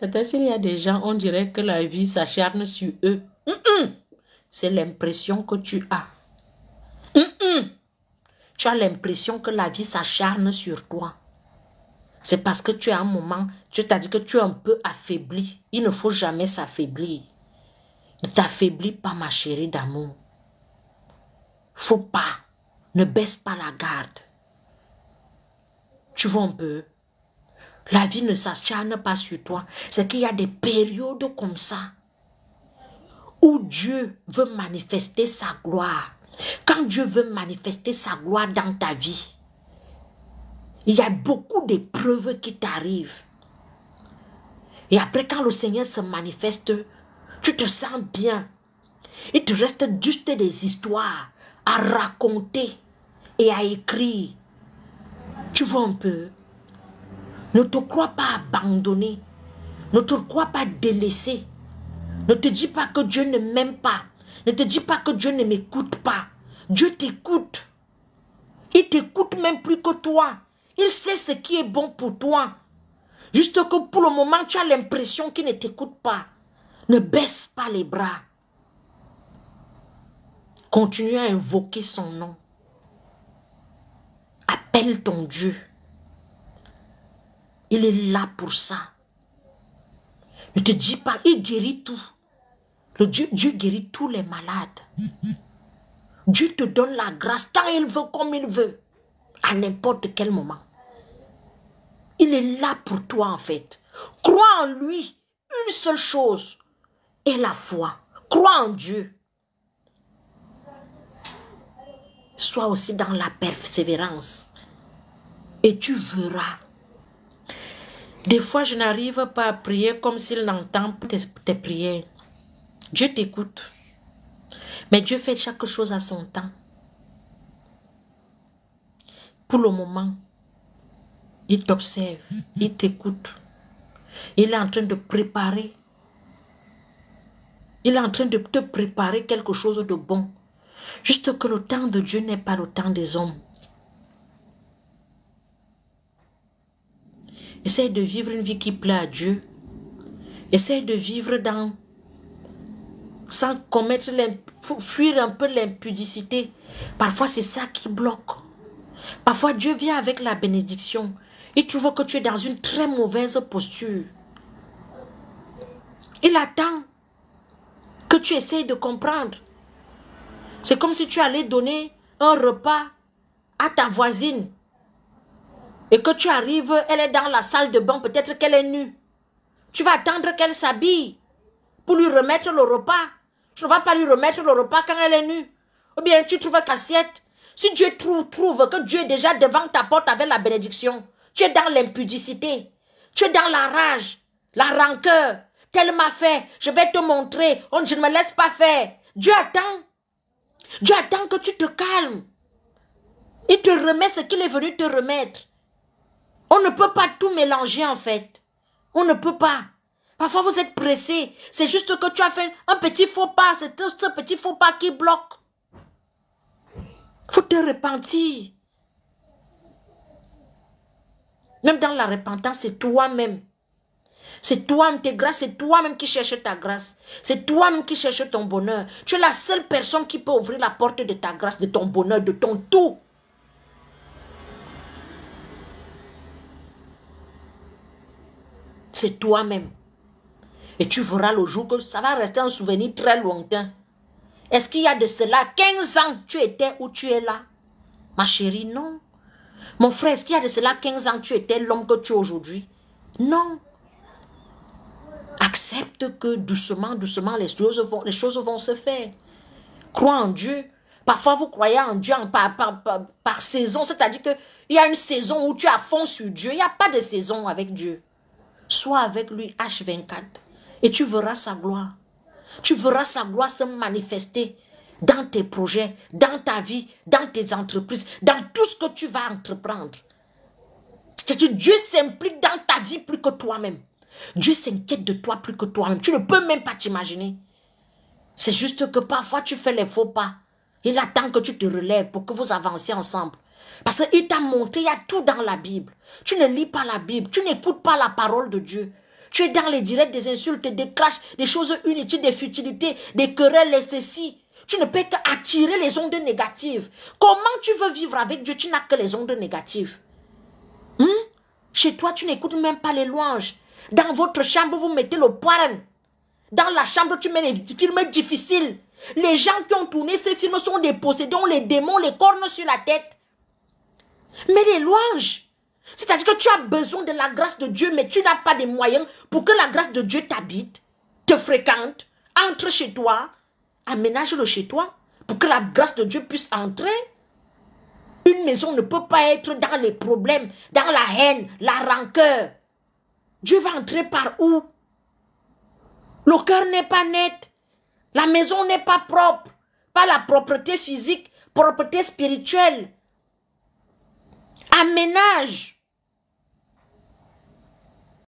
Peut-être s'il y a des gens, on dirait que la vie s'acharne sur eux. C'est l'impression que tu as. Tu as l'impression que la vie s'acharne sur toi. C'est parce que tu as un moment, tu t'as dit que tu es un peu affaibli. Il ne faut jamais s'affaiblir. Ne t'affaiblis pas, ma chérie d'amour. Faut pas. Ne baisse pas la garde. Tu vois un peu. La vie ne s'acharne pas sur toi. C'est qu'il y a des périodes comme ça où Dieu veut manifester sa gloire. Quand Dieu veut manifester sa gloire dans ta vie, il y a beaucoup d'épreuves qui t'arrivent. Et après, quand le Seigneur se manifeste, tu te sens bien. Il te reste juste des histoires à raconter et à écrire. Tu vois un peu. Ne te crois pas abandonné. Ne te crois pas délaissé. Ne te dis pas que Dieu ne m'aime pas. Ne te dis pas que Dieu ne m'écoute pas. Dieu t'écoute. Il t'écoute même plus que toi. Il sait ce qui est bon pour toi. Juste que pour le moment, tu as l'impression qu'il ne t'écoute pas. Ne baisse pas les bras. Continue à invoquer son nom. Appelle ton Dieu. Il est là pour ça. Ne te dis pas, il guérit tout. Dieu guérit tous les malades. Dieu te donne la grâce tant il veut comme il veut. À n'importe quel moment. Il est là pour toi en fait. Crois en lui. Une seule chose. Et la foi. Crois en Dieu. Sois aussi dans la persévérance. Et tu verras. Des fois, je n'arrive pas à prier comme s'il n'entend tes prières. Dieu t'écoute. Mais Dieu fait chaque chose à son temps. Pour le moment, il t'observe, il t'écoute. Il est en train de préparer. Il est en train de te préparer quelque chose de bon. Juste que le temps de Dieu n'est pas le temps des hommes. Essaye de vivre une vie qui plaît à Dieu. Essaye de vivre sans commettre, fuir un peu l'impudicité. Parfois, c'est ça qui bloque. Parfois, Dieu vient avec la bénédiction. Il trouve que tu es dans une très mauvaise posture. Il attend que tu essayes de comprendre. C'est comme si tu allais donner un repas à ta voisine. Et que tu arrives, elle est dans la salle de bain, peut-être qu'elle est nue. Tu vas attendre qu'elle s'habille pour lui remettre le repas. Tu ne vas pas lui remettre le repas quand elle est nue. Ou bien tu trouves qu'assiette. Si Dieu trouve que Dieu est déjà devant ta porte avec la bénédiction, tu es dans l'impudicité. Tu es dans la rage, la rancœur. Tel m'a fait, je vais te montrer. Oh, je ne me laisse pas faire. Dieu attend. Dieu attend que tu te calmes. Il te remet ce qu'il est venu te remettre. On ne peut pas tout mélanger en fait. On ne peut pas. Parfois vous êtes pressé. C'est juste que tu as fait un petit faux pas. C'est ce petit faux pas qui bloque. Il faut te repentir. Même dans la repentance, c'est toi-même. C'est toi-même, tes grâces, c'est toi-même qui cherches ta grâce. C'est toi-même qui cherches ton bonheur. Tu es la seule personne qui peut ouvrir la porte de ta grâce, de ton bonheur, de ton tout. C'est toi-même. Et tu verras le jour que ça va rester un souvenir très lointain. Est-ce qu'il y a de cela 15 ans, tu étais où tu es là? Ma chérie, non. Mon frère, est-ce qu'il y a de cela 15 ans, tu étais l'homme que tu es aujourd'hui? Non. Accepte que doucement, doucement, les choses vont se faire. Crois en Dieu. Parfois, vous croyez en Dieu par saison. C'est-à-dire qu'il y a une saison où tu es à fond sur Dieu. Il n'y a pas de saison avec Dieu. Sois avec lui H24 et tu verras sa gloire. Tu verras sa gloire se manifester dans tes projets, dans ta vie, dans tes entreprises, dans tout ce que tu vas entreprendre. C'est-à-dire Dieu s'implique dans ta vie plus que toi-même. Dieu s'inquiète de toi plus que toi-même. Tu ne peux même pas t'imaginer. C'est juste que parfois tu fais les faux pas. Il attend que tu te relèves pour que vous avanciez ensemble. Parce qu'il t'a montré, il y a tout dans la Bible. Tu ne lis pas la Bible, tu n'écoutes pas la parole de Dieu. Tu es dans les directs des insultes, des clashs, des choses inutiles, des futilités, des querelles, les ceci. Tu ne peux qu'attirer les ondes négatives. Comment tu veux vivre avec Dieu? Tu n'as que les ondes négatives. Chez toi, tu n'écoutes même pas les louanges. Dans votre chambre, vous mettez le poireau. Dans la chambre, tu mets les films difficiles. Les gens qui ont tourné ces films sont des possédés, ont les démons, les cornes sur la tête. Mais les louanges, c'est-à-dire que tu as besoin de la grâce de Dieu, mais tu n'as pas de moyens pour que la grâce de Dieu t'habite, te fréquente, entre chez toi, aménage-le chez toi, pour que la grâce de Dieu puisse entrer. Une maison ne peut pas être dans les problèmes, dans la haine, la rancœur. Dieu va entrer par où? Le cœur n'est pas net. La maison n'est pas propre. Pas la propreté physique, propreté spirituelle. Aménage.